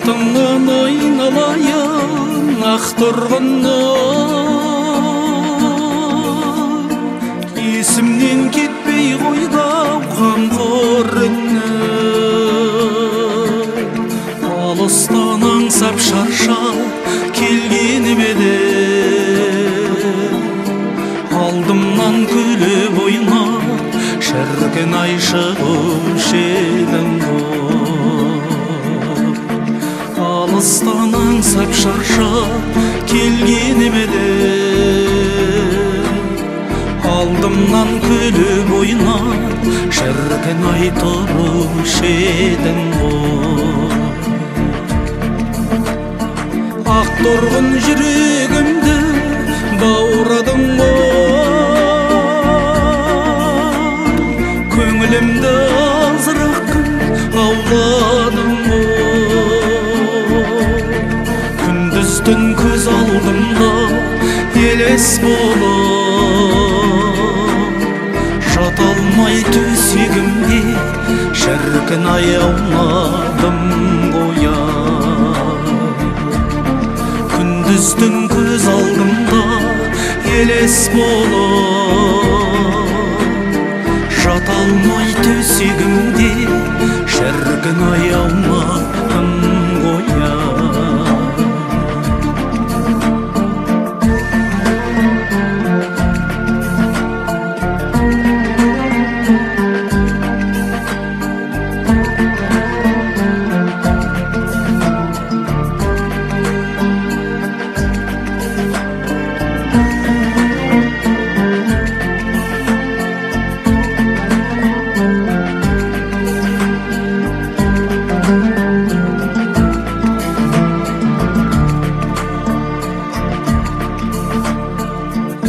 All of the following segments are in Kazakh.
атыңнан айналайын ақ торғыннан, есімнен кетпей қойдау қамқор інім. Алыстан аңсап шаршап келгенім еді, алдымнан күліп ойнап шіркін ай шығушы едің ғой. Алыстан аңсап шаршап келгенім еді, алдымнан күліп ойнап шіркін ай тұрушы едің ғой. Ақ торғын жүрегімді баурадың ғой, көңілімді азырақ күн ауладың ғой. Күндіз-түн көз алдымда елес болып, жата алмай төсегімде шіркін ай аунадым ғой. Күндіз-түн көз алдымда елес болып, жата алмай төсегімде шіркін ай аунадым ғой.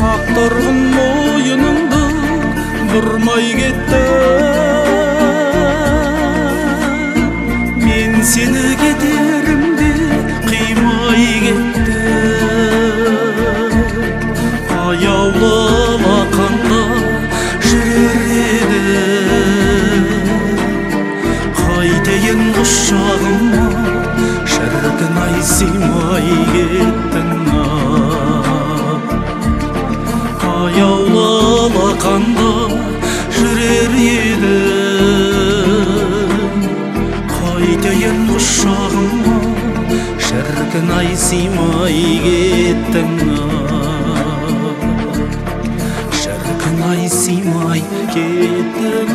Ақ торғын мойыныңды бұрмай кетті, мен сені кетерімде қимай кетті. Аяулы алақанда жүрер еді, қайтейін құшағыма шіркін ай сыймай кеттің. Аяулы алақанда жүрер еді, қайтейін құшағыма шіркін ай сыймай кеттің. Шіркін ай сыймай кеттің.